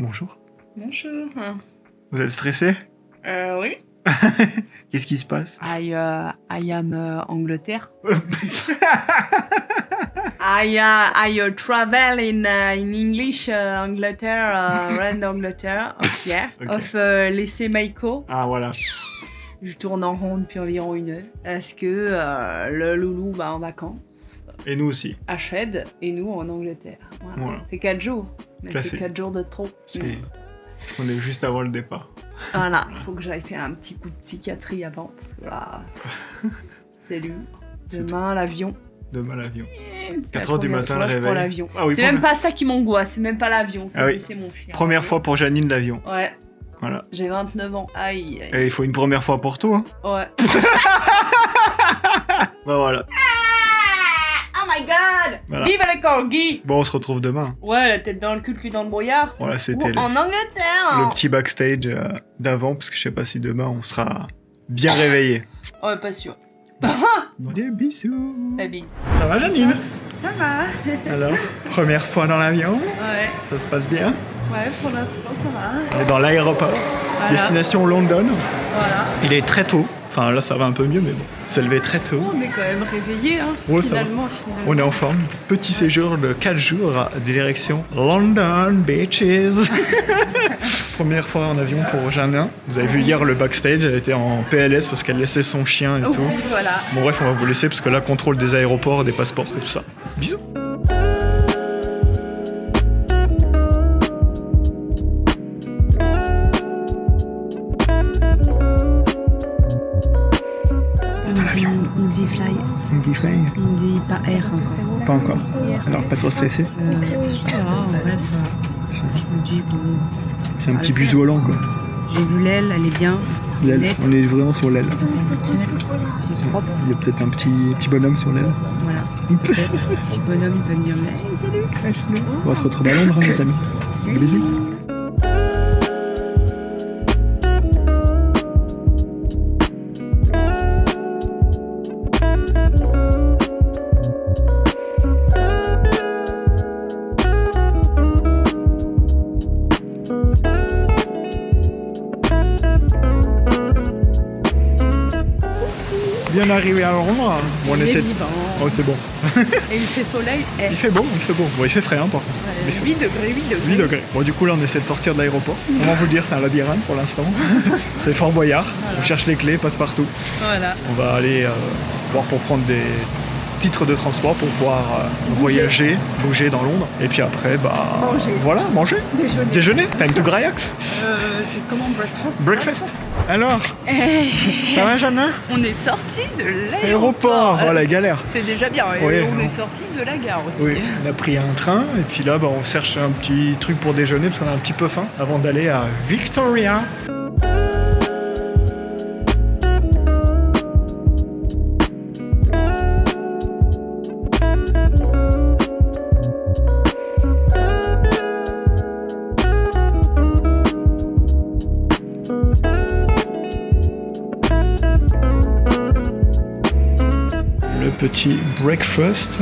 Bonjour. Bonjour. Vous êtes stressé? Oui. Qu'est-ce qui se passe? I am Angleterre. I travel in English Angleterre, around Angleterre. Okay. Okay. Of lycée Maïko. Ah voilà. Je tourne en rond depuis environ 1 heure. Parce que le loulou va en vacances. Et nous aussi. À Shed et nous en Angleterre. Voilà. C'est 4 jours. Mais Classique. c'est 4 jours de trop. On est juste avant le départ. Voilà, faut que j'aille faire un petit coup de psychiatrie avant. Parce que là, c'est lui. Demain, l'avion. Demain l'avion. C'est 4 la heures du première matin, fois le que je prends réveil. l'avion. Ah oui, C'est même pas ça qui m'angoisse, c'est même pas l'avion, c'est Ah oui. laisser mon chien. Première fois pour Janine l'avion. Ouais, Voilà. j'ai 29 ans. Aïe, aïe. Et il faut une première fois pour tout, hein. Ouais. Bah voilà. Oh my god! Voilà. Vive le corgi! Bon, on se retrouve demain. Ouais, la tête dans le cul dans le brouillard. Voilà, Ou c'était en Angleterre. le petit backstage d'avant, parce que je sais pas si demain on sera bien réveillé. Ouais, pas sûr. Des bisous. La bise. Ça va, Janine? Ça va? Alors, première fois dans l'avion, Ouais. ça se passe bien. Ouais, pour l'instant, ça va. On est dans l'aéroport. Voilà. Destination London. Voilà. Il est très tôt. Enfin, là, ça va un peu mieux, mais bon. Se lever très tôt. On est quand même réveillés, hein. Ouais, ça va. Finalement. On est en forme. Petit séjour de 4 jours à direction London, bitches. Première fois en avion pour Janin. Vous avez vu hier le backstage, elle était en PLS parce qu'elle laissait son chien et tout. Oui, voilà. Bon bref, on va vous laisser parce que là, contrôle des aéroports, des passeports et tout ça. Bisous. Easy fly. Easy pas air encore. Pas encore. Alors, pas trop stressé. En vrai, ça. Je me dis, bon. C'est un petit bus volant quoi. J'ai vu l'aile, elle est bien. L'aile, on est vraiment sur l'aile. C'est propre. Il y a peut-être un petit bonhomme sur l'aile. Voilà. Petit bonhomme va me dire, hey, salut. On va se retrouver à Londres, hein, les amis. Bisous. Bien arrivé à Londres. Bon, on Il est essaie. vivant. Oh, c'est bon. Et il fait soleil. Il fait bon, il fait bon. Bon, il fait frais, hein, par contre. Mais 8 degrés, 8 degrés. 8 degrés. Bon, du coup, là, on essaie de sortir de l'aéroport. On va vous le dire, c'est un labyrinthe pour l'instant. C'est Fort Boyard. Voilà. On cherche les clés, passe partout. Voilà. On va aller voir pour prendre des titres de transport pour pouvoir voyager, bouger dans Londres. Et puis après, bah. Manger. Voilà, manger. Déjeuner. Déjeuner. Time to Graax. C'est comment breakfast? Breakfast. Alors, ça va, Jeanne? On est sorti de l'aéroport. Aéroport. Oh, la galère. C'est déjà bien. Et Oui, on non. est sorti de la gare aussi. Oui, on a pris un train et puis là bah, on cherche un petit truc pour déjeuner parce qu'on a un petit peu faim avant d'aller à Victoria. Le petit breakfast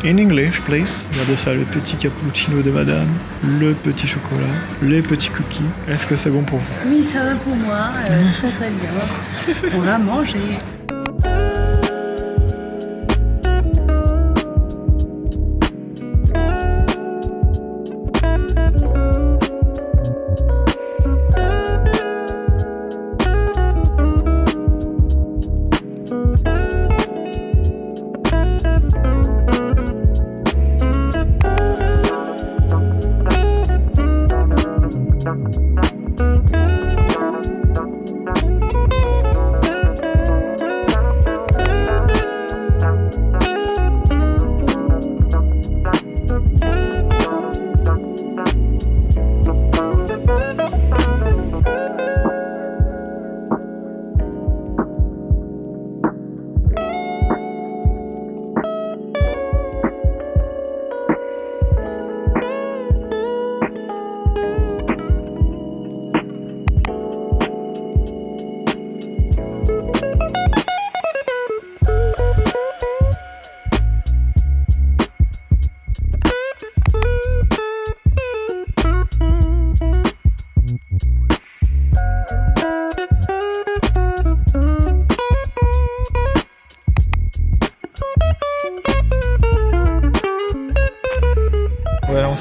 in English, please. Regardez ça, le petit cappuccino de madame, le petit chocolat, les petits cookies. Est-ce que c'est bon pour vous? Oui, ça va pour moi. Très très bien. On va manger.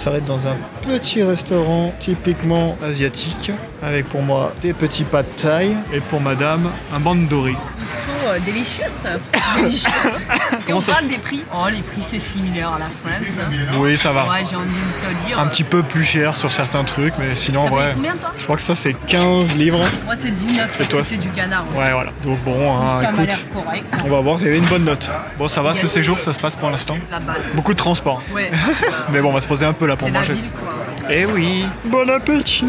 s'arrête dans un petit restaurant typiquement asiatique, avec pour moi des petits pad thai et pour madame un bandori. Ils sont délicieux. Et on parle des prix. Oh, les prix c'est similaire à la France. Oui, ça va. Ouais, j'ai envie de te dire. Un petit peu plus cher sur certains trucs, mais sinon, T'as payé ouais. combien toi? Je crois que ça c'est 15 livres. Moi c'est 19 parce toi, que c'est du canard. Aussi. Ouais, voilà. Donc bon, hein, Ça m'a écoute, l'air correct. on va voir, il y avait une bonne note. Bon, ça va, ce séjour, ça se passe pour l'instant. La balle. Beaucoup de transport. Ouais. Mais bon, on va se poser un peu là pour C'est la manger. ville quoi. Eh oui, bon appétit.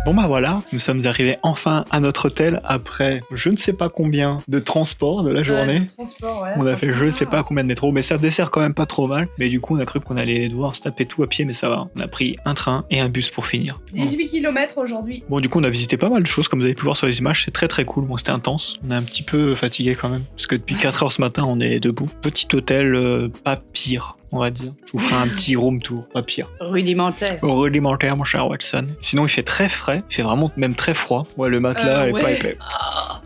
Bon bah voilà, nous sommes arrivés enfin à notre hôtel après je ne sais pas combien de transports de la journée. Transport, ouais. On a fait je ne sais pas combien de métros, mais ça dessert quand même pas trop mal. Mais du coup on a cru qu'on allait devoir se taper tout à pied, mais ça va. On a pris un train et un bus pour finir. 18 km aujourd'hui. Bon du coup on a visité pas mal de choses comme vous avez pu voir sur les images, c'est très très cool. Bon c'était intense, on est un petit peu fatigué quand même, parce que depuis 4 heures ce matin on est debout. Petit hôtel pas pire. On va dire. Je vous ferai un petit room tour, pas pire. Rudimentaire. Rudimentaire, mon cher Watson. Sinon, il fait très frais, il fait vraiment même très froid. Ouais, le matelas est pas épais.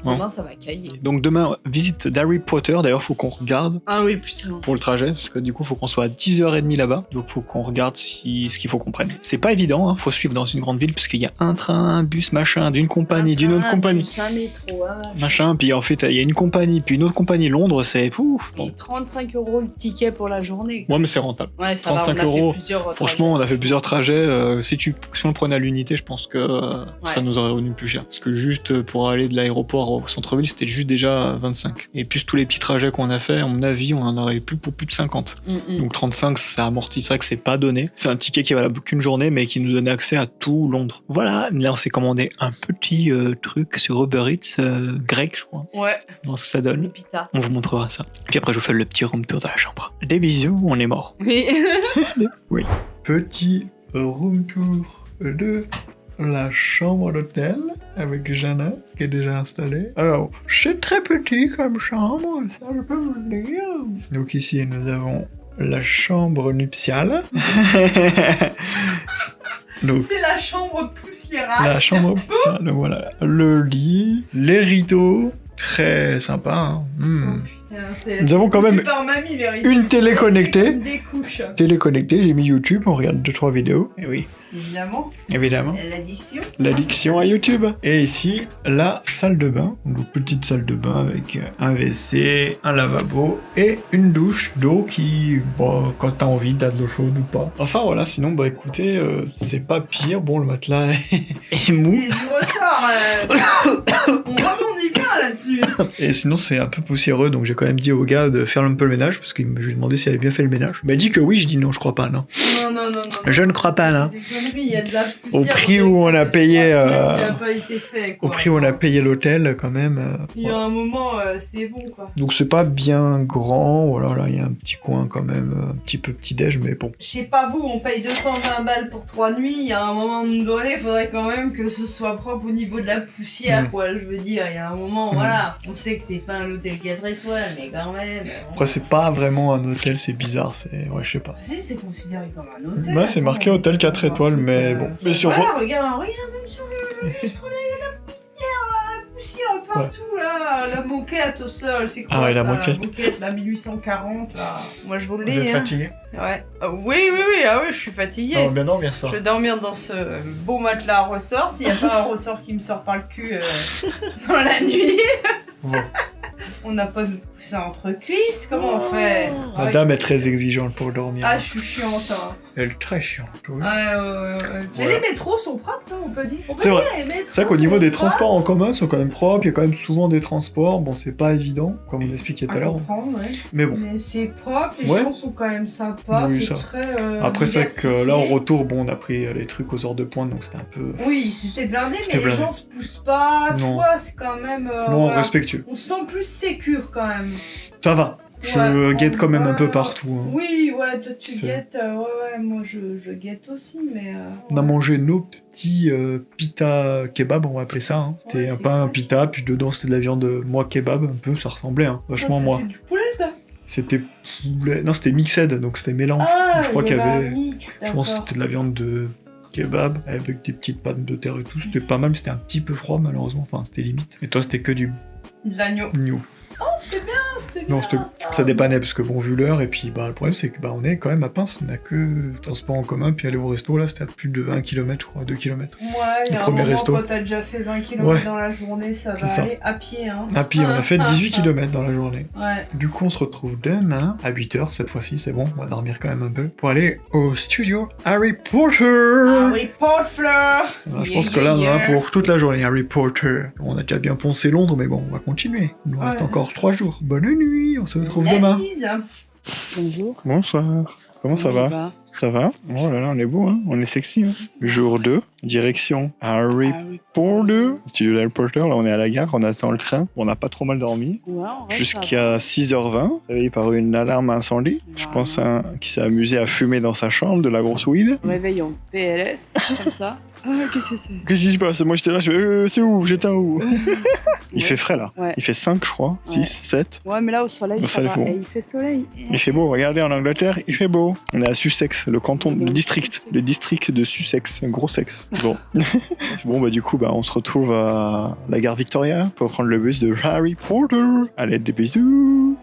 Demain, ça va cailler. Donc demain, visite d'Harry Potter. D'ailleurs, faut qu'on regarde Ah oui, putain. pour le trajet, parce que du coup, faut qu'on soit à 10h30 là-bas. Donc, faut qu'on regarde ce qu'il faut qu'on prenne. C'est pas évident, hein. Faut suivre dans une grande ville, parce qu'il y a un train, un bus, machin, d'une compagnie, d'une autre compagnie. Un métro, Machin, puis en fait, il y a une compagnie, puis une autre compagnie, Londres, c'est pouf. Et 35 € le ticket pour la journée. Ouais, mais c'est rentable. Ouais, ça 35 va, on a €. fait plusieurs Franchement, on a fait plusieurs trajets. Si on le prenait à l'unité, je pense que ça nous aurait revenu plus cher. Parce que juste pour aller de l'aéroport au centre-ville, c'était juste déjà 25. Et plus tous les petits trajets qu'on a fait, à mon avis, on en aurait plus pour plus de 50. Donc 35, ça amortit ça que c'est pas donné. C'est un ticket qui est valable qu'une journée, mais qui nous donnait accès à tout Londres. Voilà, là on s'est commandé un petit truc sur Uber Eats grec, je crois. Ouais. On ce que ça donne. Pita. On vous montrera ça. Puis après, je vous fais le petit room tour de la chambre. Des bisous, on est mort. Oui. Oui. Petit room tour de la chambre d'hôtel avec Jana qui est déjà installée. Alors, c'est très petit comme chambre, ça je peux vous le dire. Donc ici, nous avons la chambre nuptiale. Donc, C'est la chambre poussiérale. la chambre nuptiale, donc voilà. Le lit, les rideaux, très sympa. Hein. Nous avons quand même une télé connectée. Des couches. Télé connectée, j'ai mis YouTube, on regarde 2-3 vidéos. Et oui, Évidemment. évidemment. L'addiction. L'addiction à YouTube. Et ici, la salle de bain. Donc, petite salle de bain avec un WC, un lavabo et une douche d'eau qui, bon, quand t'as envie, t'as de l'eau chaude ou pas. Enfin, voilà, sinon, bah écoutez, c'est pas pire. Bon, le matelas est mou. C'est du ressort. On rebondit bien là-dessus. Et sinon, c'est un peu poussiéreux, donc j'ai quand même dit au gars de faire un peu le ménage, parce que je lui ai demandé s'il avait bien fait le ménage. Il m'a dit que oui, je dis non, je crois pas, non. Non. Je ne crois pas, là. Des conneries, il y a de la poussière. Au prix où on a payé, Qui a pas été fait, quoi. Au prix où on a payé l'hôtel, quand même. Il y a un moment, c'est bon, quoi. Donc c'est pas bien grand, voilà, là il y a un petit coin quand même, un petit peu petit-déj, mais bon. Je sais pas vous, on paye 220 balles pour 3 nuits, il y a un moment donné, il faudrait quand même que ce soit propre au niveau de la poussière, quoi, je veux dire, il y a un moment, voilà, on sait que c'est pas un hôtel 4 étoiles, mais quand même... Après c'est pas vraiment un hôtel, c'est bizarre, c'est... ouais, je sais pas. Si, c'est considéré comme un hôtel. Ouais, c'est marqué hôtel 4 étoiles, mais bon. Mais sur... Voilà, regarde, même sur le... sur la poussière, poussière partout là. La moquette au sol, c'est quoi Ah ouais, ça, la moquette. La moquette, la 1840 là. Moi je vous le dis. Vous êtes hein. fatigué? Ouais. Oui, ah oui, je suis fatiguée. On va bien dormir ça. Je vais dormir dans ce beau matelas à ressort, s'il n'y a pas un ressort qui me sort par le cul dans la nuit. Bon. On n'a pas notre coussin entre cuisses, comment on fait? La dame est très exigeante pour dormir. Ah, je suis chiante. Hein. Elle est très chiante, oui. Ouais. Mais Voilà. les métros sont propres, hein, on peut dire. On peut C'est vrai. dire, les métros C'est vrai qu'au niveau sont des propres. transports en commun, ils sont quand même propres, il y a quand même souvent des transports, bon c'est pas évident, comme on expliquait tout à À l'heure, comprendre, ouais. mais bon. Mais c'est propre, les Ouais. gens sont quand même sympas, Oui, c'est ça. très. Après c'est vrai que diversifié. là au retour, bon on a pris les trucs aux heures de pointe, donc c'était un peu... Oui, c'était blindé, C'était mais les blindé. gens se poussent pas, tu Non. vois, c'est quand même. non, voilà. respectueux. On se sent plus sécure quand même. Ça va, je Ouais, guette quand même un peu ouais. partout. Hein. Oui, ouais, toi tu C'est- guettes, ouais, moi je guette aussi, mais. On a mangé nos petits pita kebab, on va appeler ça. Hein. C'était Ouais, un c'est pain, un cool. pita, puis dedans c'était de la viande moi kebab, un peu, ça ressemblait, hein. Vachement moi. C'était du poulet, ça. C'était poulet... Non, c'était mixed, donc c'était mélange. Ah, je crois qu'il y avait... un mix, Je pense que d'accord. c'était de la viande de kebab avec des petites pâtes de terre et tout. C'était pas mal, mais c'était un petit peu froid malheureusement. Enfin, c'était limite. Et toi, c'était que du Des agneaux. new. C'était bien, c'était bien. Non, ça dépannait parce que bon, vu l'heure, et puis bah, le problème c'est que bah, on est quand même à Pince. On a que transport en commun, puis aller au resto là, c'était à plus de 20 km, je crois, 2 km. Ouais, il y Le a un premier moment resto. quand t'as déjà fait 20 km Ouais. dans la journée, ça va C'est ça. aller à pied, hein. Ah, puis on a fait 18 km dans la journée. Ouais. Du coup, on se retrouve demain à 8h cette fois-ci, c'est bon, on va dormir quand même un peu pour aller au studio Harry Potter. Harry Potter. Alors, je pense que là, on en a pour toute la journée, Harry Potter. On a déjà bien poncé Londres, mais bon, on va continuer. Il nous reste Ouais. encore 3 jours. Bonne nuit, on se retrouve demain. Bonjour. Bonsoir. Comment ça va? Ça va? Oh là là, on est beau, hein? On est sexy, hein? Jour 2, direction Harry Potter. Studio Harry Potter, là, on est à la gare, on attend le train. On n'a pas trop mal dormi. Ouais, en vrai, ça Jusqu'à 6h20, réveillé par une alarme incendie. Je pense qui s'est amusé à fumer dans sa chambre de la grosse weed. va. Réveil en PLS, comme ça. Ah, qu'est-ce que c'est? Qu'est-ce qui se passe? Moi j'étais là, je fais c'est où? J'étais où? Il fait frais là. Ouais. Il fait 5, je crois. 6, Ouais. 7. Ouais, mais là, au soleil, Au ça soleil, va. c'est bon. Et il fait soleil. Il fait beau. Regardez en Angleterre, il fait beau. On est à Sussex, le canton, le district de Sussex, un gros sexe. Bon. Bon, bah du coup, bah, on se retrouve à la gare Victoria pour prendre le bus de Harry Potter. Allez, des bisous.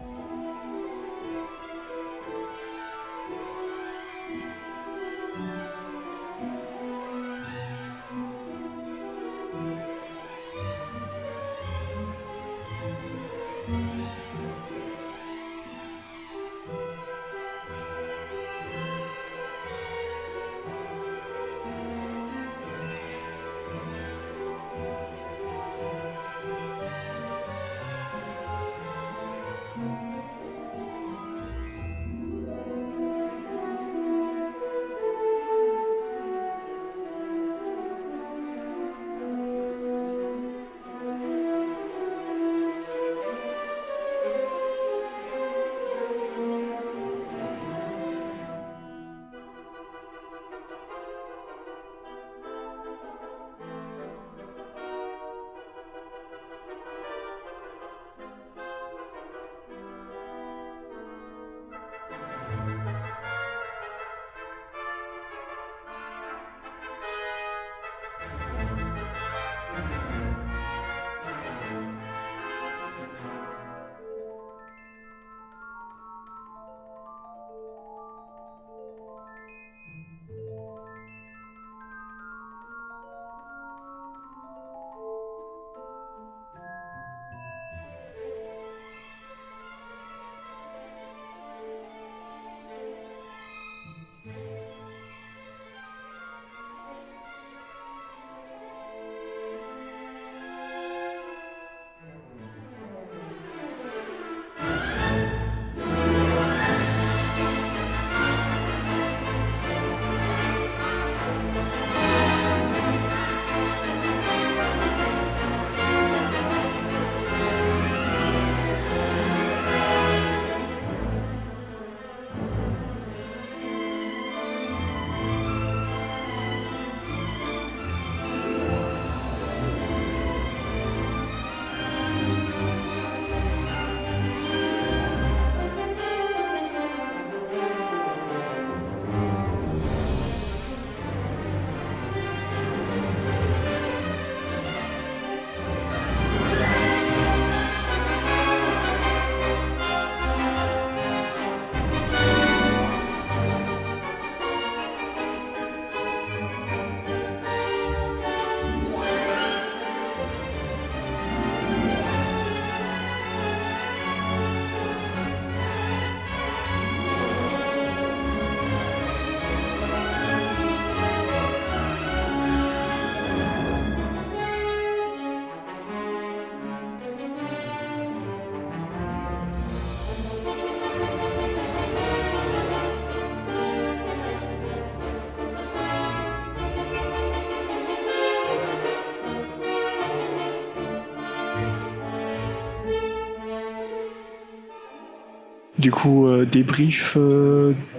Du coup, débrief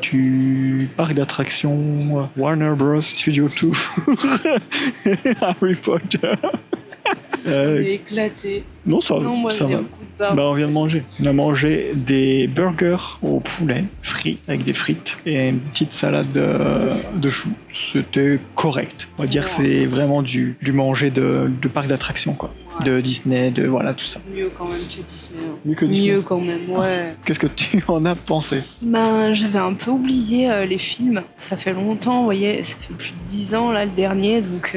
du parc d'attractions Warner Bros. Studio Tour Harry Potter. On est éclaté. Non, ça, Non, moi, ça j'ai va. un coup de barbe. Bah, on vient de manger. On a mangé des burgers au poulet frits avec des frites et une petite salade de choux. C'était correct. On va dire que c'est vraiment du manger de parc d'attractions, quoi. De Disney, de voilà, tout ça. Mieux quand même que Disney. Hein. Mieux que Disney. Mieux quand même, ouais. Qu'est-ce que tu en as pensé? Ben, j'avais un peu oublié les films. Ça fait longtemps, vous voyez, ça fait plus de 10 ans, là, le dernier, donc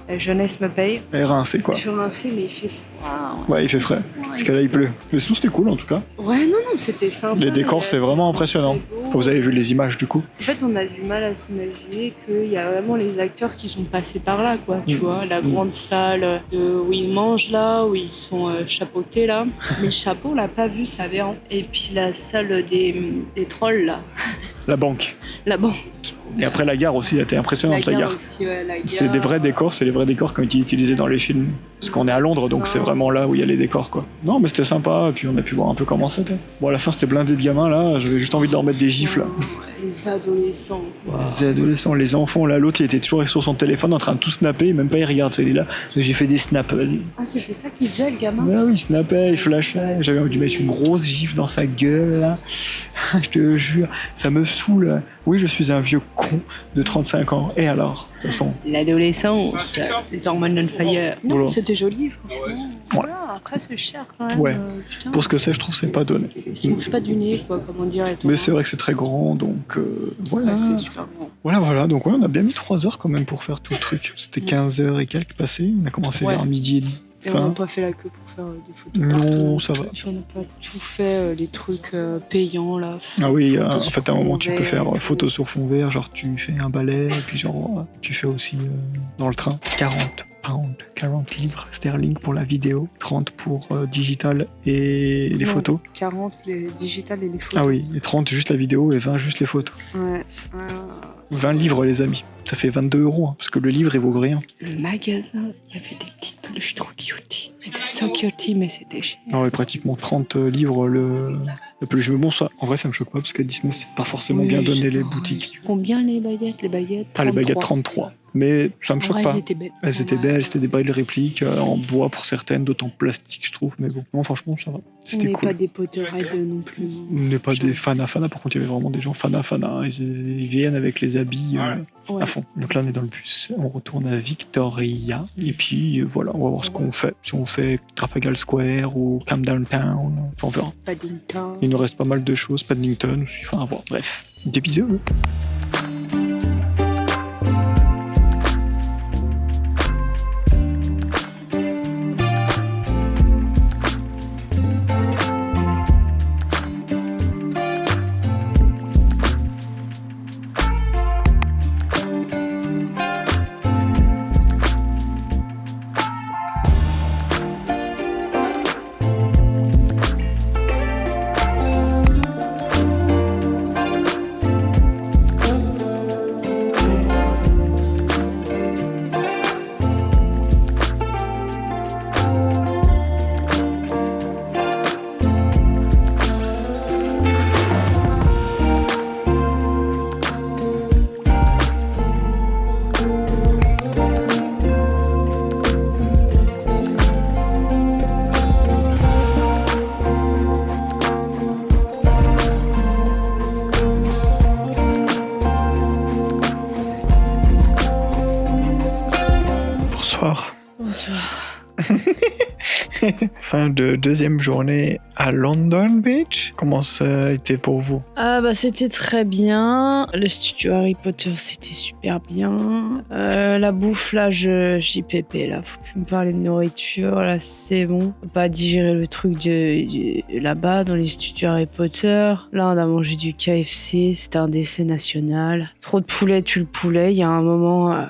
la jeunesse me paye. Elle rincée, quoi. Je suis rincée, mais il fait froid. Ouais, il fait frais. Parce que là, il pleut. Mais sinon, c'était cool, en tout cas. Ouais, non, c'était sympa. Les décors, c'est vraiment impressionnant. Vous avez vu les images, du coup? En fait, on a du mal à s'imaginer qu'il y a vraiment les acteurs qui sont passés par là, quoi. Tu vois, la grande salle où ils mangent, là, où ils sont chapeautés, là. Mais le chapeau, on l'a pas vu, ça aberrant. Et puis la salle des trolls, là. La banque. La banque. Et après, la gare aussi, elle était impressionnante, la gare. Aussi, ouais, la gare. C'est des vrais décors, c'est les vrais décors qui ont été utilisés dans les films. Parce qu'on est à Londres, donc c'est vraiment là où il y a les décors, quoi. Non, mais c'était sympa, et puis on a pu voir un peu comment c'était. Bon, à la fin, c'était blindé de gamins, là, j'avais juste envie de leur mettre des gifles, là. Les adolescents, quoi. Les adolescents, les enfants, là, l'autre, il était toujours sur son téléphone en train de tout snapper, et même pas il regarde, il est là. J'ai fait des snaps, vas-y. Ah, c'était ça qu'il faisait, le gamin? Bah oui, il snappait, il flashait. J'avais dû mettre une grosse gifle dans sa gueule, là. Je te jure, ça me saoule. Oui, je suis un vieux con de 35 ans. Et alors, de toute façon. L'adolescence, les hormones on fire. Non, Voilà. c'était joli, franchement. Ouais. Voilà, après, c'est cher quand même. Ouais. Putain. Pour ce que c'est, je trouve que c'est pas donné. Il se bouge pas du nez, quoi, comment dire. Mais c'est vrai que c'est très grand, donc voilà. Ouais, c'est super grand. Voilà. Donc ouais, on a bien mis 3 heures quand même pour faire tout le truc. C'était 15 heures et quelques passées. On a commencé vers midi et Et on n'a pas fait la queue pour faire des photos. Non, ça va. On n'a pas tout fait, les trucs payants, là. Ah oui, Photos en sur fait, à un moment, fond tu peux vert, faire et tout. photo sur fond vert, genre tu fais un balai, et puis genre tu fais aussi dans le train 40 livres sterling pour la vidéo, 30 pour digital et les Non, photos. 40 les digitales et les photos. Ah oui, et 30 juste la vidéo et 20 juste les photos. Ouais. 20 livres, les amis. Ça fait 22 €, hein, parce que le livre, il vaut rien. Le magasin, il y avait des petites peluches trop cutie. C'était so cutie, mais c'était cher. Non, mais pratiquement 30 livres le plus. Mais bon, ça, en vrai, ça me choque pas, parce qu'à Disney, c'est pas forcément bien donné les boutiques. Combien les baguettes? Les baguettes Ah, les baguettes 33. Mais ça me choque pas. Elles étaient belles. Elles étaient belles, c'était des belles répliques, en bois pour certaines, d'autres en plastique, je trouve. Mais bon, non, franchement, ça va. On C'était n'est cool. pas des Potterheads non plus. On n'est pas des fana. Par contre, il y avait vraiment des gens fana. Ils viennent avec les habits Ouais. à fond. Donc là, on est dans le bus. On retourne à Victoria. Et puis, voilà, on va voir ce qu'on fait. Si on fait Trafalgar Square ou Camden Town. Enfin, on verra. Paddington. Il nous reste pas mal de choses. Paddington aussi. Enfin, à voir. Bref. Des bisous. Bonsoir. Fin de deuxième journée à London Beach. Comment ça a été pour vous? Ah bah c'était très bien. Le studio Harry Potter c'était super bien. La bouffe là, JPP là, faut plus me parler de nourriture là, c'est bon. Faut pas digérer le truc là-bas dans les studios Harry Potter. Là on a mangé du KFC, c'était un décès national. Trop de poulet tue le poulet. Il y a un moment.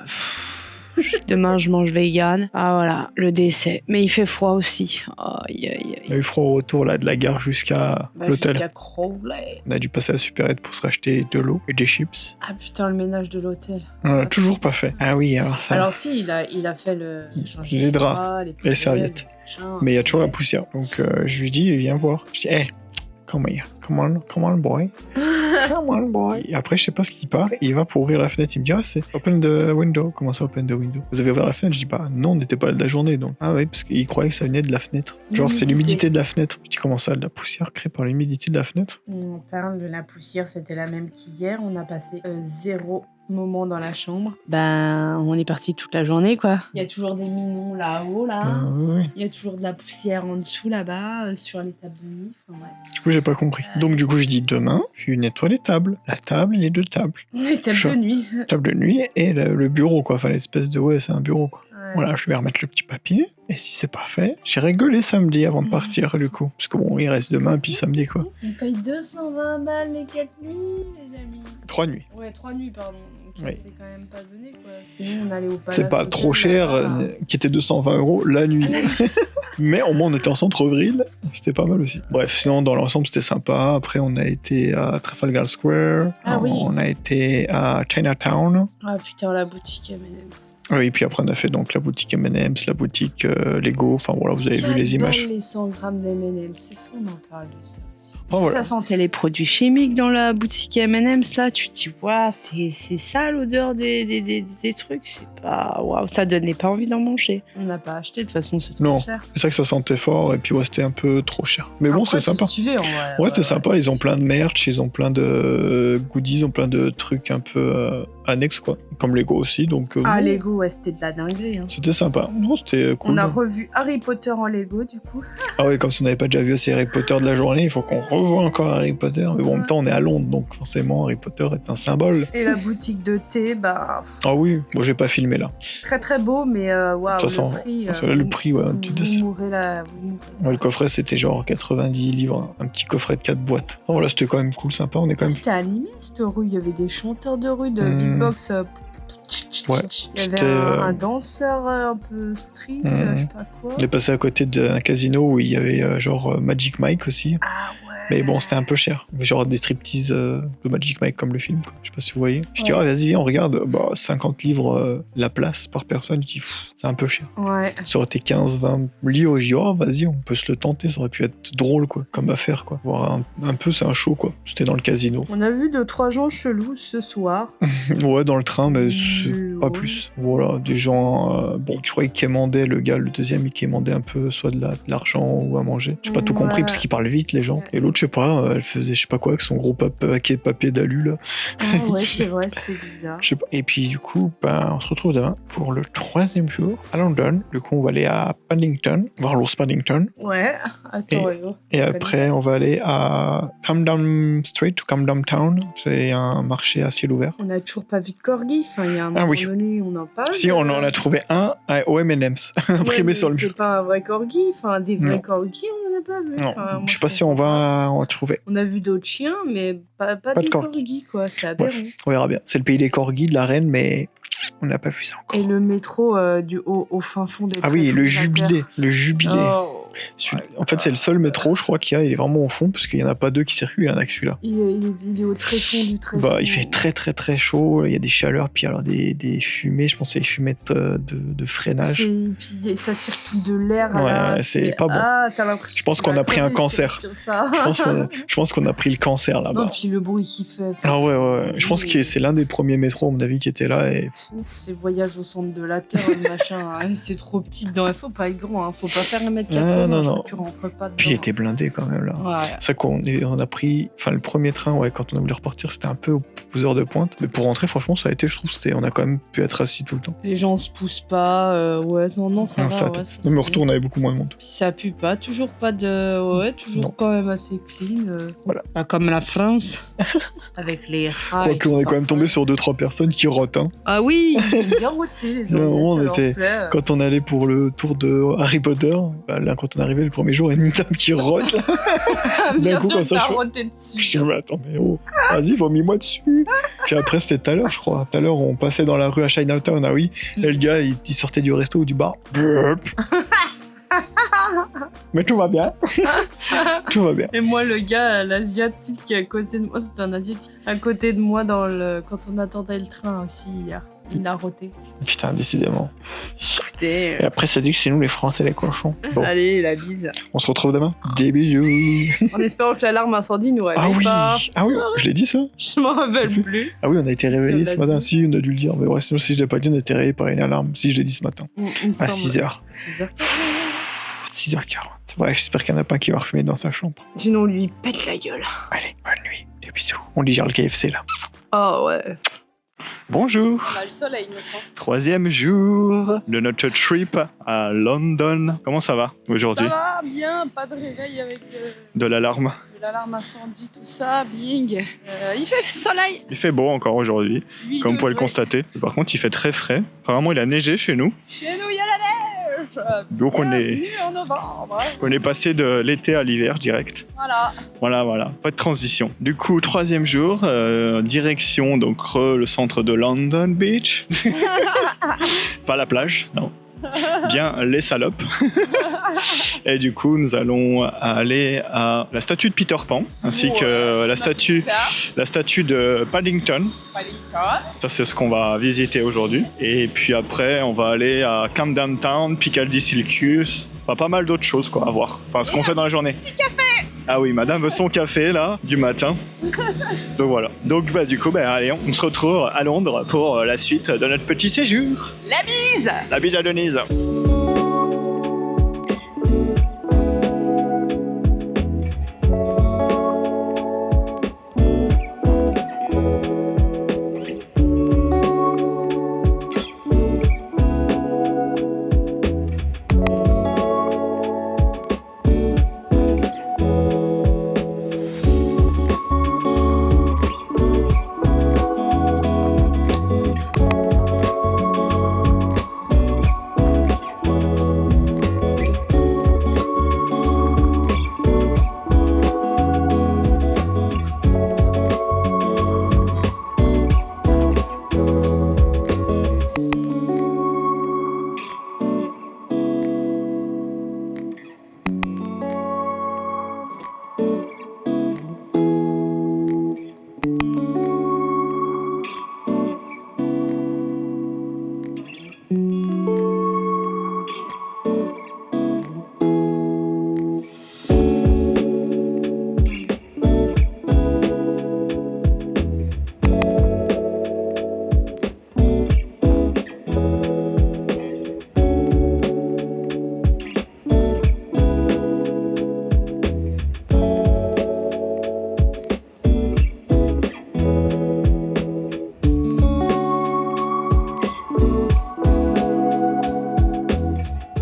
Demain, je mange vegan. Ah voilà, le décès. Mais il fait froid aussi. Aïe, aïe, aïe. On a eu froid au retour là, de la gare jusqu'à l'hôtel. Jusqu'à Crowley. On a dû passer à la supérette pour se racheter de l'eau et des chips. Ah putain, le ménage de l'hôtel. On a toujours pas fait. Ah oui, alors ça. Alors si, il a fait Les draps les et les serviettes. Mais il y a toujours la poussière. Donc je lui dis, viens voir. Je dis, come here, come on boy, come on boy. Et après, je sais pas ce qu'il part, et il va pour ouvrir la fenêtre. Il me dit, ah, c'est open the window. Comment ça, open the window? Vous avez ouvert la fenêtre? Je dis, bah non, on n'était pas là de la journée, donc. Ah oui, parce qu'il croyait que ça venait de la fenêtre. Genre, c'est l'humidité de la fenêtre. Je dis, comment ça, de la poussière créée par l'humidité de la fenêtre? On parle de la poussière, c'était la même qu'hier. On a passé 0 moment dans la chambre. Ben, on est parti toute la journée, quoi. Il y a toujours des minons là-haut, là. Oui. Il y a toujours de la poussière en dessous, là-bas, sur les tables de nuit. Enfin, ouais. Du coup, j'ai pas compris. Donc, du coup, je dis, demain, je nettoie les tables. La table et les 2 tables. Les tables de nuit. Table de nuit et le bureau, quoi. Enfin, l'espèce de... Ouais, c'est un bureau, quoi. Ouais. Voilà, je vais remettre le petit papier. Et si c'est pas fait, j'irai gueuler samedi avant de partir, du coup. Parce que bon, il reste demain, puis samedi, quoi. On paye 220 balles les 4 nuits, les amis. 3 nuits. Ouais, 3 nuits, pardon. Donc, Oui. c'est quand même pas donné, quoi. Sinon, on allait au palace. C'est pas trop cher, qui était 220 € la nuit. Mais au moins, on était en centre-ville. C'était pas mal aussi. Bref, sinon, dans l'ensemble, c'était sympa. Après, on a été à Trafalgar Square. Ah oui. On a été à Chinatown. Ah putain, la boutique M&M's. Oui, puis après, on a fait donc la boutique M&M's, la boutique Lego. Enfin, voilà, vous avez vu les images. Les 100 grammes d'M&M's, c'est ce qu'on en parle de ça aussi. Oh, voilà. Ça sentait les produits chimiques dans la boutique M&M's, là. Tu te dis, waouh, c'est ça l'odeur des trucs. C'est pas... Waouh, ça donnait pas envie d'en manger. On n'a pas acheté, de toute façon, c'est trop Non. cher. C'est ça que ça sentait fort, et puis ouais, c'était un peu trop cher. Mais bon, Après, c'est sympa. stylé, en vrai. Ouais, c'était sympa. Ils ont plein de merch, ils ont plein de goodies, ils ont plein de trucs un peu annexes, quoi. Comme Lego aussi, donc... Ah, bon, Lego, ouais, c'était de la dinguerie. Hein. c'était sympa. Non, c'était cool. On a revu Harry Potter en Lego, du coup. Ah ouais, comme si on n'avait pas déjà vu assez Harry Potter de la journée, il faut qu'on revoie encore Harry Potter. Mais bon, en même temps, on est à Londres, donc forcément, Harry Potter est un symbole. Et la boutique de thé, bah... Ah oui, moi j'ai pas filmé là. Très très beau, mais waouh, De toute façon, le prix... le prix, ouais, tu dis. Vous mourrez là... Ouais, le coffret c'était genre 90 livres, un petit coffret de 4 boîtes. Oh, voilà, c'était quand même cool, sympa, on est quand même... C'était animé cette rue, il y avait des chanteurs de rue, de beatbox. Ouais, il y avait c'était, un danseur un peu street, je sais pas quoi. On est passé à côté d'un casino où il y avait genre Magic Mike aussi. Ah ouais. Mais bon, c'était un peu cher. Genre des striptease de Magic Mike comme le film, quoi. Je sais pas si vous voyez. Je dis, ah, vas-y, viens, on regarde. Bah, 50 livres la place par personne. Je dis, c'est un peu cher. Ouais. Ça aurait été 15-20 livres. Je dis, oh, vas-y, on peut se le tenter. Ça aurait pu être drôle, quoi. Comme affaire, quoi. Voir un peu, c'est un show, quoi. C'était dans le casino. On a vu 2-3 gens chelous ce soir. Ouais, dans le train, mais c'est pas Ouais. plus. Voilà, des gens. Bon, je croyais qu'il quémandait, le gars, le deuxième, il quémandait un peu soit de l'argent ou à manger. J'ai pas tout compris parce qu'ils parlent vite, les gens. Ouais. Et l'autre, je sais pas, elle faisait je sais pas quoi avec son gros paquet de papier d'alu, là. Ah ouais, c'est vrai, c'était bizarre. Je sais pas. Et puis, du coup, ben, on se retrouve demain pour le 3e jour à London. Du coup, on va aller à Paddington, voir l'ours Paddington. Ouais, attends, Evo. Et après, on va aller à Camden Street ou Camden Town. C'est un marché à ciel ouvert. On a toujours pas vu de corgi, enfin, il y a un moment oui. donné, on en parle. Si, on en a trouvé un au M&M's, imprimé sur le mur. C'est pas un vrai corgi, enfin, des vrais Non. corgis, on en a pas vu. Non, Enfin, moi, je sais pas si on va en trouver. On a vu d'autres chiens, mais pas de des corgis. corgis, quoi. C'est aberrant. Bref, on verra bien. C'est le pays des corgis, de la reine, mais on n'a pas vu ça encore. Et le métro du au fin fond des Ah oui, très le très jubilé. Le jubilé. Oh. En fait, c'est le seul métro, je crois, qu'il y a. Il est vraiment au fond, parce qu'il n'y en a pas deux qui circulent, il y en a que celui-là. Il est au très fond du très Bah, fond. il fait très très très chaud, il y a des chaleurs, puis alors des fumées, je pense que c'est des fumées de freinage. Puis ça circule de l'air. Ouais, là, ouais, c'est pas bon. Ah, t'as l'impression. Je pense qu'on a pris un cancer. Ça. Je pense qu'on a pris le cancer Non, là-bas. puis le bruit qu'il fait. Ah ouais. Je pense que c'est l'un des premiers métros, à mon avis, qui était là. Et... Ces voyages au centre de la Terre, le machin, hein, c'est trop petit dedans. Il faut pas être grand, hein. Faut pas faire 1m80. Non. Tu rentres pas dedans. Puis il était blindé quand même là. Ouais. C'est ça qu'on a pris, enfin le premier train, ouais, quand on a voulu repartir, c'était un peu aux heures de pointe. Mais pour rentrer, franchement, ça a été, je trouve, on a quand même pu être assis tout le temps. Les gens se poussent pas. Ouais, non, ça Non, va. ça a Ouais, été- ça, Même au c'est retour, on avait beaucoup moins de monde. Puis ça pue pas, toujours pas de. Ouais, toujours Non. quand même assez clean. Voilà. Pas comme la France, avec les rats. Quoique, on est quand même tombé sur 2-3 personnes qui rotent. Hein. Ah oui, ils ont bien roté les Non, Anglais, on ça leur était- plaît. Quand on allait pour le tour de Harry Potter, bah, là, quand on arrivait le premier jour, il y a une dame qui rote. Là. d'un coup, comme ça, t'as je fais- roté Je dessus. dis, mais attends, mais oh, vas-y, vomis-moi dessus. Puis après, c'était tout à l'heure, je crois. Tout à l'heure, on passait dans la rue à Chinatown, ah oui. Et le gars, il sortait du resto ou du bar. Burp. Mais tout va bien. Tout va bien. Et moi, le gars, l'asiatique à côté de moi, c'était un asiatique à côté de moi quand on attendait le train aussi hier. Il a roté. Putain, décidément. écoutez. Et après, ça dit que c'est nous les Français les cochons. Bon, Allez, la bise. on se retrouve demain. Des bisous. En espérant que l'alarme incendie nous réveille Ah oui, pas. ah oui, je l'ai dit ça. Je m'en rappelle Je sais plus. Ah oui, on a été réveillés Si, on ce l'a matin. dit. Si, on a dû le dire. Mais ouais, sinon, si je l'ai pas dit, on a été réveillés par une alarme. Si, je l'ai dit ce matin. Il me À semble. 6h. 6h. 6h40. Ouais, j'espère qu'il n'y en a pas un qui va refumer dans sa chambre. Sinon, on lui pète la gueule. Allez, bonne nuit. Des bisous. On digère le KFC là. Oh ouais. Bonjour. On a le soleil, il me semble. 3e jour de notre trip à London. Comment ça va aujourd'hui? Ça va, bien, pas de réveil avec De l'alarme. de l'alarme incendie, tout ça, bing. Il fait soleil. Il fait beau encore aujourd'hui, 8 comme vous pouvez le degrés. constater. Par contre, il fait très frais. Apparemment, il a neigé chez nous. Chez nous, il y a la neige. Donc, on est, Bienvenue en novembre. on est passé de l'été à l'hiver direct. Voilà. Voilà. Pas de transition. Du coup, 3e jour, direction donc le centre de London Beach. Pas la plage, non. Bien les salopes. Et du coup, nous allons aller à la statue de Peter Pan, ainsi que la statue de Paddington. Ça, c'est ce qu'on va visiter aujourd'hui. Et puis après, on va aller à Camden Town, Piccadilly Circus. Enfin, pas mal d'autres choses quoi, à voir. Enfin, ce qu'on fait dans la journée. Ah oui, madame veut son café, là, du matin. Donc voilà. Donc, du coup, allez, on se retrouve à Londres pour la suite de notre petit séjour. La bise. La bise à Denise.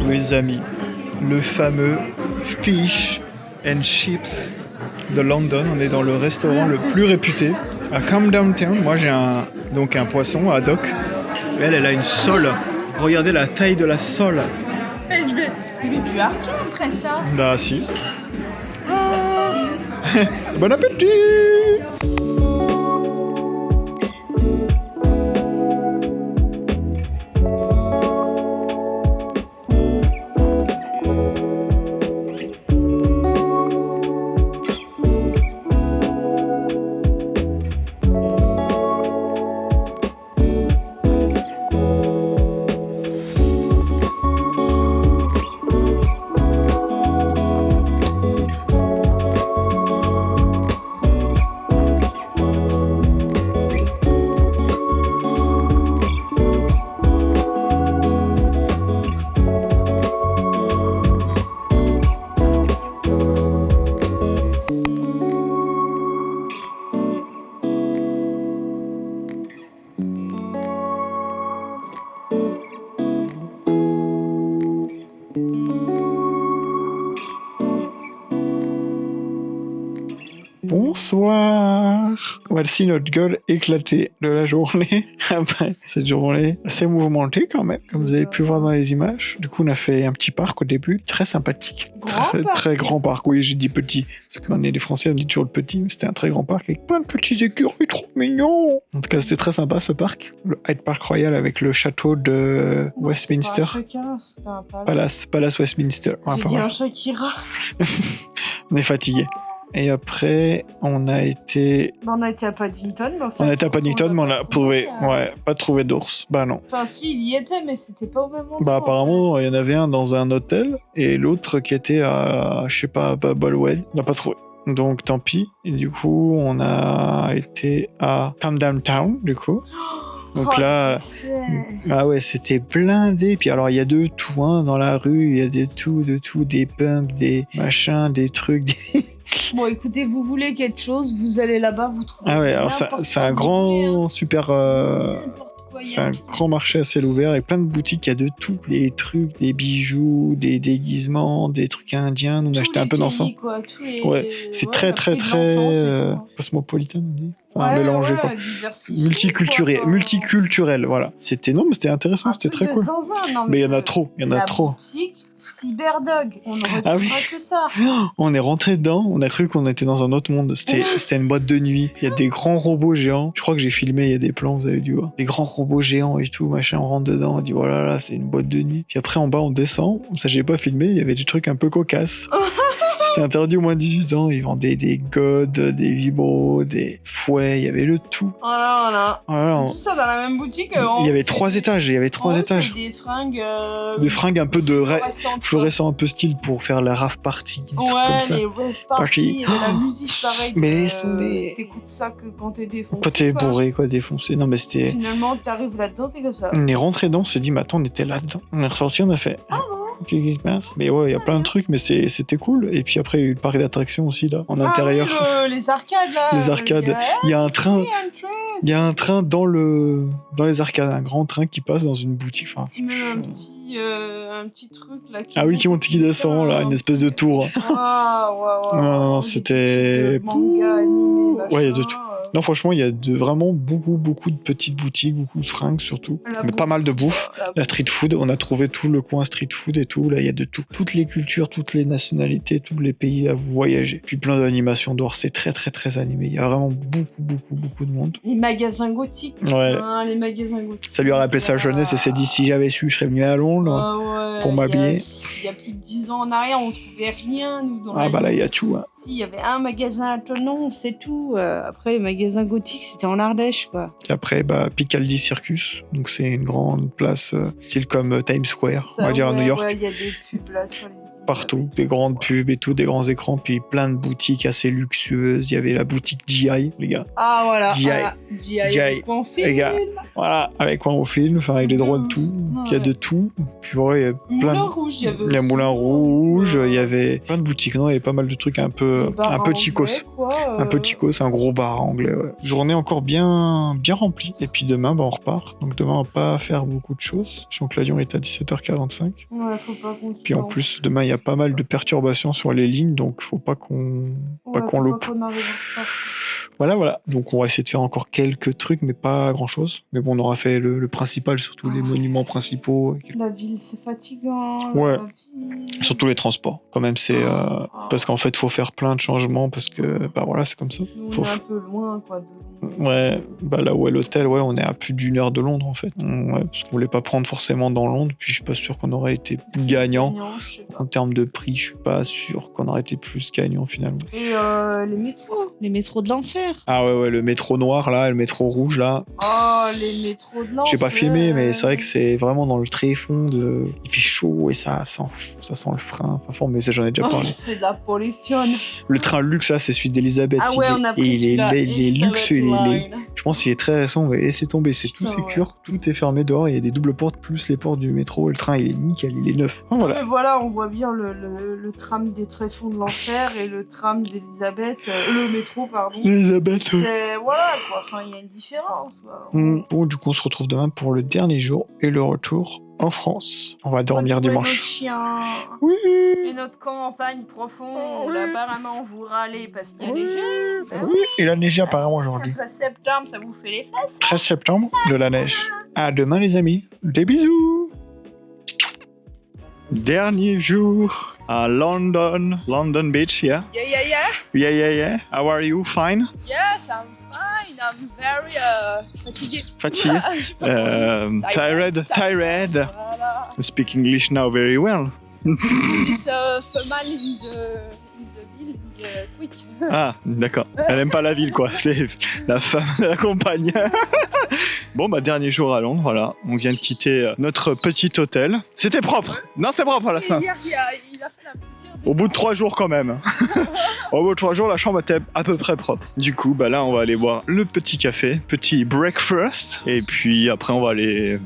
Les amis, le fameux Fish and Chips de London. On est dans le restaurant le plus réputé à Camden Town. Moi j'ai un poisson à Doc. Elle a une sole. Regardez la taille de la sole. Je vais plus arquer après ça. Bah si. Bon appétit. Bonsoir. Voici notre gueule éclatée de la journée. Après cette journée assez mouvementée quand même, comme vous avez pu voir dans les images. Du coup, on a fait un petit parc au début, très sympathique. Très grand parc. Oui, j'ai dit petit, parce qu'on est des Français, on dit toujours le petit, mais c'était un très grand parc avec plein de petits écureuils trop mignons. En tout cas, c'était très sympa ce parc. Le Hyde Park Royal avec le château de Westminster. C'était un palace. Palace Westminster. J'ai dit un Shakira. On est fatigué. Et après, on a été à Paddington. Mais en fait, on a été à Paddington, mais on a trouvé, hein. ouais, pas trouvé d'ours. Bah non. Enfin, si, il y était, mais c'était pas au même endroit. Bah apparemment, en fait. il y en avait un dans un hôtel et l'autre qui était à, je sais pas, à Balwed. On n'a pas trouvé. Donc tant pis. Et du coup, on a été à Camden Town, du coup. Donc Oh, là, ah ouais, c'était blindé. Puis alors, il y a de tout, hein, dans la rue. Il y a de tout, des punks, des machins, des trucs. Bon, écoutez, vous voulez quelque chose, vous allez là-bas, vous trouvez. Ah ouais, alors n'importe c'est quoi un que vous voulez, hein. grand, super. N'importe quoi, il y C'est a un tout. grand marché à ciel ouvert et plein de boutiques. Il y a de tout. Des trucs, des bijoux, des déguisements, des trucs indiens. Nous, on Tous achetait les un peu pays, d'encens. quoi, tous les- Ouais, c'est ouais, très, la très, pluie de très l'encens et tout. cosmopolitain, on dit. Enfin, Ouais, mélangé, ouais, quoi. diversifié, Multiculturel, quoi. multiculturel, voilà. C'était non, mais c'était intéressant, Un c'était truc très de cool. zinzin, non, Mais il y en a le- trop, il y en a la trop. boutique Cyberdog, on ne Ah retrouvera oui. que ça. On est rentré dedans, on a cru qu'on était dans un autre monde. C'était une boîte de nuit. Il y a des grands robots géants. Je crois que j'ai filmé, il y a des plans, vous avez dû voir. Des grands robots géants et tout, machin. On rentre dedans, on dit voilà, là, c'est une boîte de nuit. Puis après, en bas, on descend. Ça, j'ai pas filmé. Il y avait des trucs un peu cocasses. C'était interdit au moins 18 ans. Ils vendaient des godes, des vibros, des fouets. Il y avait le tout. Voilà. Voilà, Tout ça dans la même boutique. il y avait 3 étages. Il y avait 3 étages. Des fringues. Des fringues un peu de fluorescentes, fluorescent, un peu style pour faire la rave party. Des trucs Ouais, comme ça. les rave parties, il y avait la musique pareil. Mais que, laisse tomber. T'écoutes ça que quand t'es défoncé. Quand t'es quoi. bourré, quoi, défoncé. Non, mais c'était. Finalement, t'arrives là-dedans, t'es comme ça. On est rentré dedans, on s'est dit, mais attends, on était là-dedans. On est ressorti, on a fait. Ah bon. Qu'est-ce qui se passe? Mais ouais, il y a plein de trucs, mais c'était cool. Et puis après, il y a eu le parc d'attractions aussi, là, en intérieur. Ah oui, les arcades là. Les arcades. Il y a un train. Il y a un train dans les arcades, un grand train qui passe dans une boutique. Enfin, Il met un petit truc là. ah oui, qui monte, qui descend, là, une espèce de tour. Ah, ouais. Non, Des c'était. petits manga animé, machin. Ouais, il y a de tout. Non, franchement, il y a vraiment beaucoup de petites boutiques, beaucoup de fringues surtout. La Mais bouffe. pas mal de bouffe. La street food, on a trouvé tout le coin street food et tout. Là, il y a de tout. Toutes les cultures, toutes les nationalités, tous les pays à voyager. Puis plein d'animations dehors. C'est très, très, très animé. Il y a vraiment beaucoup de monde. Les magasins gothiques. Ouais. Putain, les magasins gothiques. Ça lui a rappelé sa jeunesse et s'est dit si j'avais su, je serais venu à Londres Ah ouais, pour m'habiller. Il y a plus de 10 ans en arrière, on trouvait rien, nous, dans Ah la bah là, ville. il y a tout. Hein. Si, il y avait un magasin à Tonon, c'est tout. Après, les magasins gothiques, c'était en Ardèche, quoi. Et après, bah, Piccadilly Circus. Donc c'est une grande place, style comme Times Square, on va dire à New York. Ouais, il y a des pubs là sur les... Partout, des grandes pubs et tout, des grands écrans, puis plein de boutiques assez luxueuses. Il y avait la boutique GI, les gars. Ah, voilà. GI. Voilà. GI. GI. On filme. Les gars. Voilà, avec quoi on filme, enfin avec les droits de tout. Il y a de tout. Puis voilà, il y a plein Moulin de... Rouge, il y avait Il y a aussi. Moulin Rouge, il y avait plein de boutiques, non? Il y avait pas mal de trucs un peu chicos. Un peu chicos, un gros bar anglais, ouais. Journée encore bien remplie. Et puis demain, bah, on repart. Donc demain, on va pas faire beaucoup de choses. Donc l'avion est à 17h45. Ouais, faut pas qu'on... Puis en plus, demain, il y a pas mal de perturbations sur les lignes, donc faut pas qu'on loupe. Qu'on arrive en retard. Voilà. Donc on va essayer de faire encore quelques trucs, mais pas grand-chose. Mais bon, on aura fait le principal, surtout les monuments principaux. La ville, c'est fatigant. Ouais. La ville... Surtout les transports. Quand même, c'est... parce qu'en fait, faut faire plein de changements, parce que, bah voilà, c'est comme ça. Nous, Faut- on est un peu loin, quoi, de Londres. Ouais, bah là où est l'hôtel, ouais, on est à plus d'1 heure de Londres, en fait. Ouais, parce qu'on voulait pas prendre forcément dans Londres, puis je suis pas sûr qu'on aurait été gagnant. Je sais pas. En termes de prix, je suis pas sûr qu'on aurait été plus gagnant, finalement. Et les métros. Les métros de l'enfer. Ah ouais, le métro noir, là, le métro rouge, là. Oh, les métros de l'enfer. J'ai pas filmé, mais c'est vrai que c'est vraiment dans le tréfond de... Il fait chaud et ça sent le frein. Enfin, fort, mais ça, j'en ai déjà Oh, parlé. c'est de la pollution. Le train luxe, là, c'est celui d'Elisabeth. Ah ouais, on a pris il est celui-là, luxueux, Elizabeth Line. je pense qu'il est très récent, on va laisser tomber. C'est tout Putain, sécure, tout est fermé dehors, il y a des doubles portes plus les portes du métro et le train, il est nickel, il est neuf. Ah, voilà. Mais voilà, on voit bien le tram des tréfonds de l'enfer et le tram d'Elisabeth, le métro, pardon. Elisabeth. C'est... Voilà, quoi. Enfin, il y a une différence, quoi. Bon, du coup, on se retrouve demain pour le dernier jour et le retour en France. On va dormir Retrouver dimanche. nos chiens Oui. et notre campagne profonde. Apparemment, vous râlez parce qu'il y a des gels. Oui, il a neigé apparemment aujourd'hui. 13 septembre, ça vous fait les fesses. 13 septembre, de la neige. À demain les amis. Des bisous. Dernier jour à London Beach, yeah? Yeah. How are you? Fine? Yes, I'm fine. I'm very fatigué. Fatigué? Tired? Voilà. Speak English now very well. This female in Ah, d'accord. Elle aime pas la ville, quoi. C'est la femme de la compagne. Bon, bah, dernier jour à Londres, voilà. On vient de quitter notre petit hôtel. C'était propre. Non, c'est propre à la fin. Hier, il a fait la poussière. Au bout de 3 jours, quand même. Au bout de 3 jours, la chambre était à peu près propre. Du coup, bah là, on va aller boire le petit café, petit breakfast. Et puis après, on va aller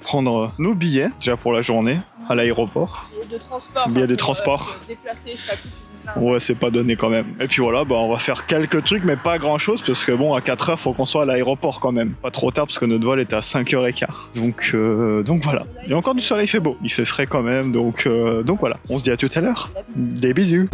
prendre nos billets, déjà pour la journée, à l'aéroport. Billet de transport. Billet de transport. Déplacer, ça coûte une blinde. Ouais, c'est pas donné quand même. Et puis voilà, on va faire quelques trucs, mais pas grand chose, parce que bon, à 4h, faut qu'on soit à l'aéroport quand même. Pas trop tard, parce que notre vol était à 5h15. Donc voilà. Il y a encore du soleil, il fait beau. Il fait frais quand même, donc voilà. On se dit à tout à l'heure. Des bisous.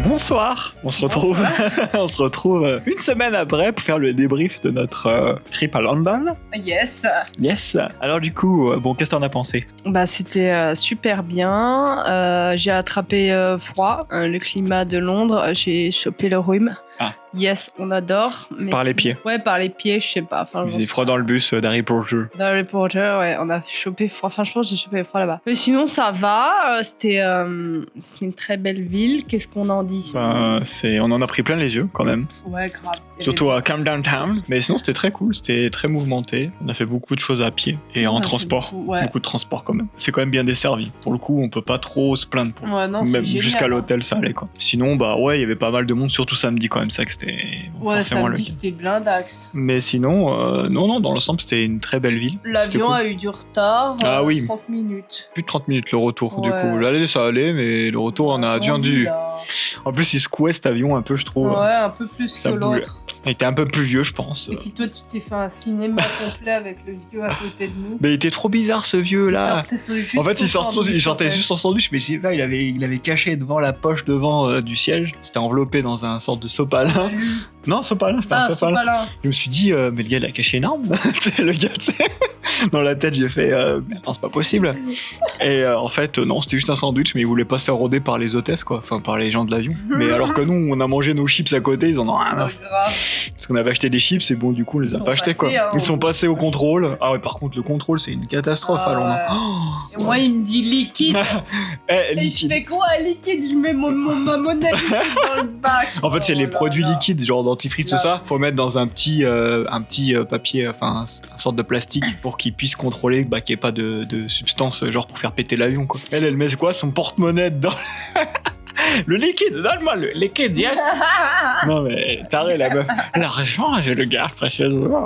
Bonsoir. On se retrouve une semaine après pour faire le débrief de notre trip à London. Yes. Yes. Alors du coup, qu'est-ce que t'en as pensé? Bah, c'était super bien. J'ai attrapé froid. Le climat de Londres, j'ai chopé le rhume. Ah. Yes, on adore. Mais Par les pieds. Ouais, par les pieds, je sais pas. Enfin, Il faisait froid dans le bus d'Harry Potter. D'Harry Potter, ouais, on a chopé froid. Enfin, je pense que j'ai chopé froid là-bas. Mais sinon, ça va. C'était une très belle ville. Qu'est-ce qu'on en dit? On en a pris plein les yeux quand même. Ouais, grave. Surtout à Camden Town. Mais sinon, c'était très cool. C'était très mouvementé. On a fait beaucoup de choses à pied et en transport. Beaucoup de transport quand même. C'est quand même bien desservi. Pour le coup, on peut pas trop se plaindre. Même jusqu'à l'hôtel, ça allait quoi. Sinon, il y avait pas mal de monde, surtout samedi quand même. Ça que c'était forcément samedi, c'était blindax. Mais sinon, non, dans l'ensemble, c'était une très belle ville. L'avion a eu du retard. Ah oui. 30 minutes. Plus de 30 minutes le retour, du coup. L'aller, ça allait, mais le retour, on a dû. En plus, il secouait cet avion un peu, je trouve. Ouais, un peu plus que l'autre. Il était un peu plus vieux, je pense. Et puis toi, tu t'es fait un cinéma complet avec le vieux à côté de nous. Mais il était trop bizarre, ce vieux là. En fait, il sortait juste son sandwich, mais je sais pas, il avait caché devant la poche devant du siège. C'était enveloppé dans un sorte de sopalin. Non, sopalin, c'était un sopalin. Je me suis dit, mais le gars, il a caché une arme. Le gars, tu sais. Dans la tête, j'ai fait, mais attends, c'est pas possible. Et en fait, non, c'était juste un sandwich, mais il voulait pas se faire rôder par les hôtesses, quoi. Enfin, par les gens de l'avion. Mais alors que nous, on a mangé nos chips à côté, ils en ont rien à faire. Parce qu'on avait acheté des chips, et bon, du coup, on les a pas achetés, quoi. Ils sont passés au contrôle. Ah ouais, par contre, le contrôle, c'est une catastrophe à Londres. Et moi, il me dit liquide. Liquide. Je fais quoi, liquide? Je mets ma monnaie liquide dans le bac. En fait, c'est les produits liquides, genre dentifrice, tout ça. Faut mettre dans un petit papier, enfin, une sorte de plastique pour qu'ils puissent contrôler qu'il n'y ait pas de substance, genre pour faire péter l'avion, quoi. Elle met quoi? Son porte-monnaie dedans. Le liquide, donne-moi le liquide, yes. Non mais taré la meuf. L'argent, je le garde précieusement.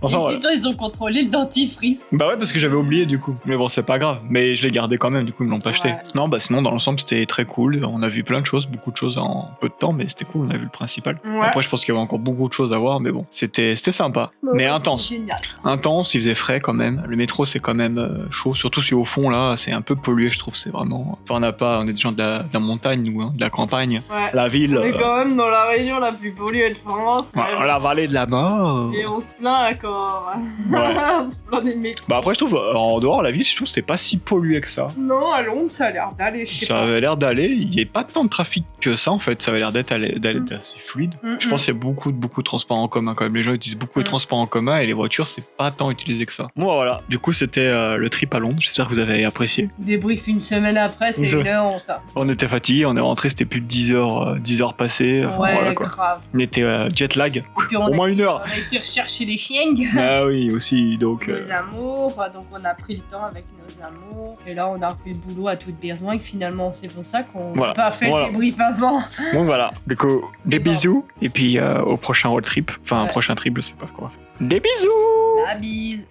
Enfin, et toi, ils ont contrôlé le dentifrice. Bah ouais, parce que j'avais oublié du coup. Mais bon, c'est pas grave. Mais je l'ai gardé quand même, du coup ils me l'ont pas acheté. Non, sinon dans l'ensemble c'était très cool. On a vu plein de choses, beaucoup de choses en peu de temps, mais c'était cool. On a vu le principal. Après, je pense qu'il y avait encore beaucoup de choses à voir, mais bon, c'était sympa. Mais intense. Génial. Intense, il faisait frais quand même. Le métro c'est quand même chaud, surtout si au fond là, c'est un peu pollué, je trouve. C'est vraiment. Enfin, on est des gens de la montagne, nous, de la campagne. Ouais. La ville. On est quand même dans la région la plus polluée de France. La vallée de la mort. Et on se plaint encore. Ouais. On se plaint des métros. Après, je trouve, en dehors, la ville, je trouve que c'est pas si pollué que ça. Non, à Londres, ça a l'air d'aller. Ça avait l'air d'aller. Il n'y a pas tant de trafic que ça, en fait. Ça avait l'air d'être assez fluide. Je pense qu'il y a beaucoup de transports en commun quand même. Les gens utilisent beaucoup les transports en commun et les voitures, c'est pas tant utilisé que ça. Bon, voilà. Du coup, c'était le trip à Londres. J'espère que vous avez apprécié. Débrief une semaine après, c'est une honte. On était fatigué, on est rentré, c'était plus de 10 heures passées. Enfin, Ouais, voilà, quoi. grave. On était jet lag. Et puis Au moins 1 heure. On a été rechercher les chiens. Ah oui, aussi, donc... Nos amours, donc on a pris le temps avec nos amours. Et là, on a repris le boulot à toute besoin. Et finalement, c'est pour ça qu'on n'a Voilà. pas fait Voilà. le débrief avant. Donc voilà, du coup, des Et bon. bisous. Et puis au prochain road trip. Enfin, un Ouais. prochain trip, je sais pas ce qu'on va faire. Des bisous. La bise.